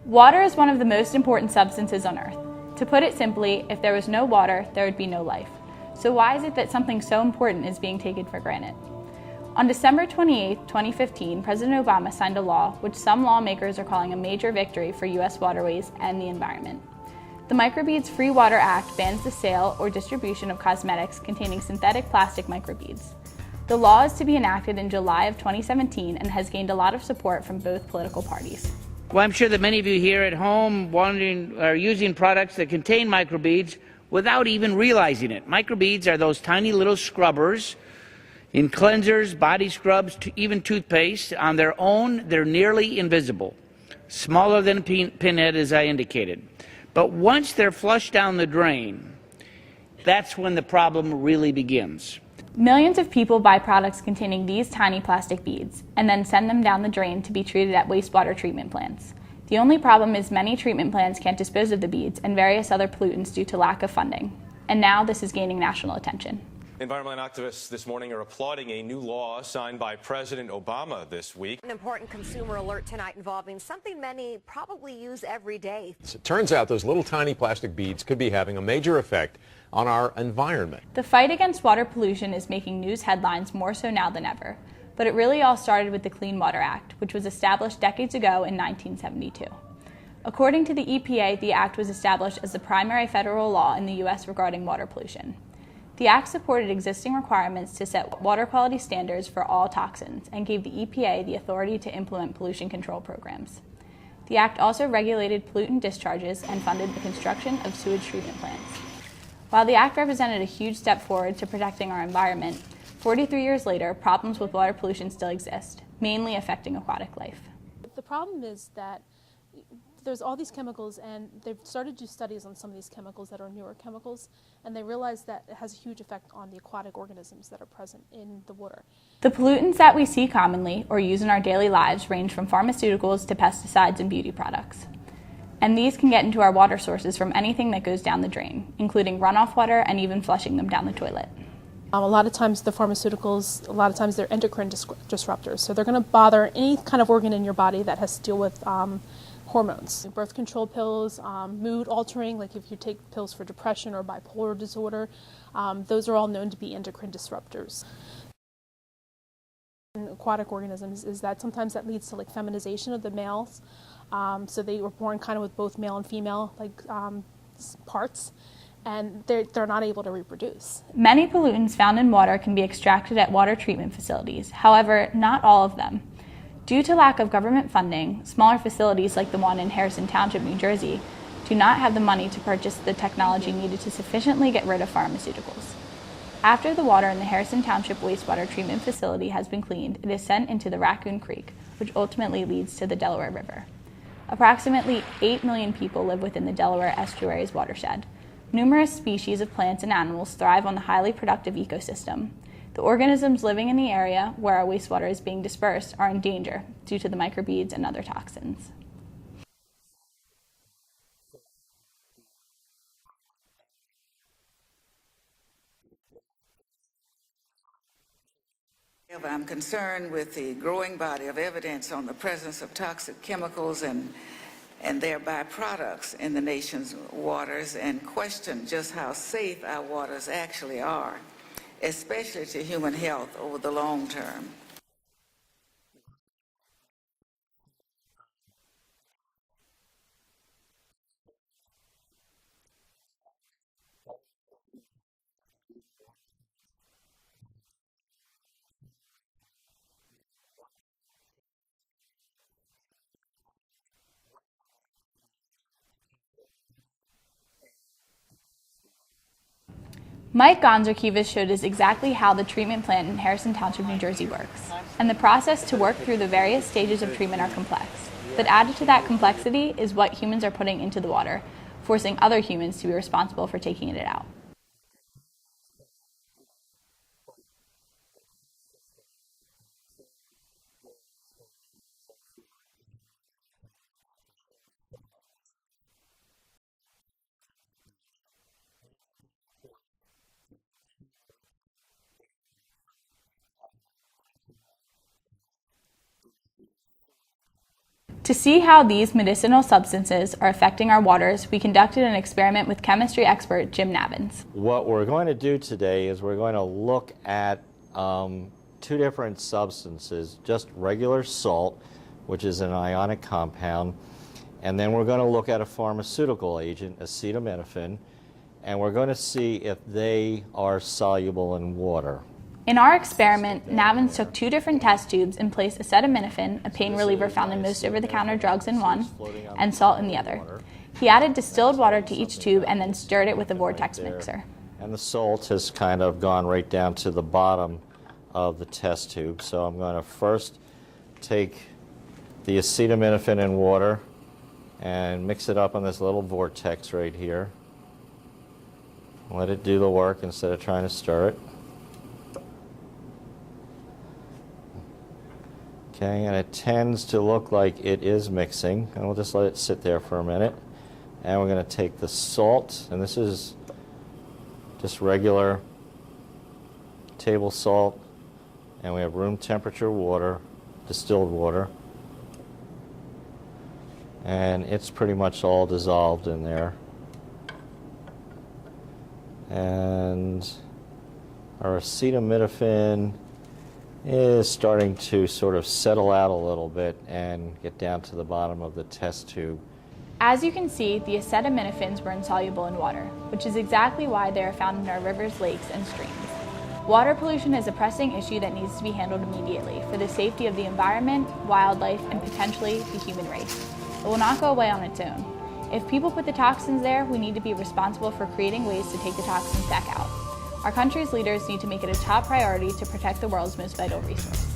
Water is one of the most important substances on Earth. To put it simply, if there was no water, there would be no life. So why is it that something so important is being taken for granted? On December 28, 2015, President Obama signed a law which some lawmakers are calling a major victory for U.S. waterways and the environment. The Microbeads Free Water Act bans the sale or distribution of cosmetics containing synthetic plastic microbeads. The law is to be enacted in July of 2017 and has gained a lot of support from both political parties. Well, I'm sure that many of you here at home are using products that contain microbeads without even realizing it. Microbeads are those tiny little scrubbers in cleansers, body scrubs, even toothpaste. On their own, they're nearly invisible, smaller than a pinhead, as I indicated. But once they're flushed down the drain, that's when the problem really begins. Millions of people buy products containing these tiny plastic beads and then send them down the drain to be treated at wastewater treatment plants. The only problem is many treatment plants can't dispose of the beads and various other pollutants due to lack of funding. And now this is gaining national attention. Environmental activists this morning are applauding a new law signed by President Obama this week. An important consumer alert tonight involving something many probably use every day. It turns out those little tiny plastic beads could be having a major effect on our environment. The fight against water pollution is making news headlines more so now than ever. But it really all started with the Clean Water Act, which was established decades ago in 1972. According to the EPA, the act was established as the primary federal law in the U.S. regarding water pollution. The act supported existing requirements to set water quality standards for all toxins and gave the EPA the authority to implement pollution control programs. The act also regulated pollutant discharges and funded the construction of sewage treatment plants. While the act represented a huge step forward to protecting our environment, 43 years later, problems with water pollution still exist, mainly affecting aquatic life. The problem is that there's all these chemicals, and they've started to do studies on some of these chemicals that are newer chemicals, and they realize that it has a huge effect on the aquatic organisms that are present in the water. The pollutants that we see commonly or use in our daily lives range from pharmaceuticals to pesticides and beauty products. And these can get into our water sources from anything that goes down the drain, including runoff water and even flushing them down the toilet. A lot of times the pharmaceuticals, they're endocrine disruptors, so they're going to bother any kind of organ in your body that has to deal with hormones. Birth control pills, mood altering, like if you take pills for depression or bipolar disorder, those are all known to be endocrine disruptors. In aquatic organisms is that sometimes that leads to like feminization of the males, so they were born kind of with both male and female parts, and they're not able to reproduce. Many pollutants found in water can be extracted at water treatment facilities, however, not all of them. Due to lack of government funding, smaller facilities like the one in Harrison Township, New Jersey, do not have the money to purchase the technology needed to sufficiently get rid of pharmaceuticals. After the water in the Harrison Township wastewater treatment facility has been cleaned, it is sent into the Raccoon Creek, which ultimately leads to the Delaware River. Approximately 8 million people live within the Delaware estuary's watershed. Numerous species of plants and animals thrive on the highly productive ecosystem. The organisms living in the area where our wastewater is being dispersed are in danger due to the microbeads and other toxins. I'm concerned with the growing body of evidence on the presence of toxic chemicals and their byproducts in the nation's waters, and question just how safe our waters actually are, especially to human health over the long term. Mike Gonzarkivas showed us exactly how the treatment plant in Harrison Township, New Jersey works. And the process to work through the various stages of treatment are complex. But added to that complexity is what humans are putting into the water, forcing other humans to be responsible for taking it out. To see how these medicinal substances are affecting our waters, we conducted an experiment with chemistry expert Jim Navins. What we're going to do today is we're going to look at two different substances, just regular salt, which is an ionic compound, and then we're going to look at a pharmaceutical agent, acetaminophen, and we're going to see if they are soluble in water. In our experiment, Navins took 2 different test tubes and placed acetaminophen, a pain reliever found in most over-the-counter drugs, in one, and salt in the other. He added distilled water to each tube and then stirred it with a vortex mixer. And the salt has kind of gone right down to the bottom of the test tube. So I'm going to first take the acetaminophen in water and mix it up on this little vortex right here. Let it do the work instead of trying to stir it. Okay, and it tends to look like it is mixing, and we'll just let it sit there for a minute. And we're going to take the salt, and this is just regular table salt, and we have room temperature water, distilled water, and it's pretty much all dissolved in there. And our acetaminophen is starting to sort of settle out a little bit and get down to the bottom of the test tube. As you can see, the acetaminophen were insoluble in water, which is exactly why they are found in our rivers, lakes, and streams. Water pollution is a pressing issue that needs to be handled immediately for the safety of the environment, wildlife, and potentially the human race. It will not go away on its own. If people put the toxins there, we need to be responsible for creating ways to take the toxins back out. Our country's leaders need to make it a top priority to protect the world's most vital resource.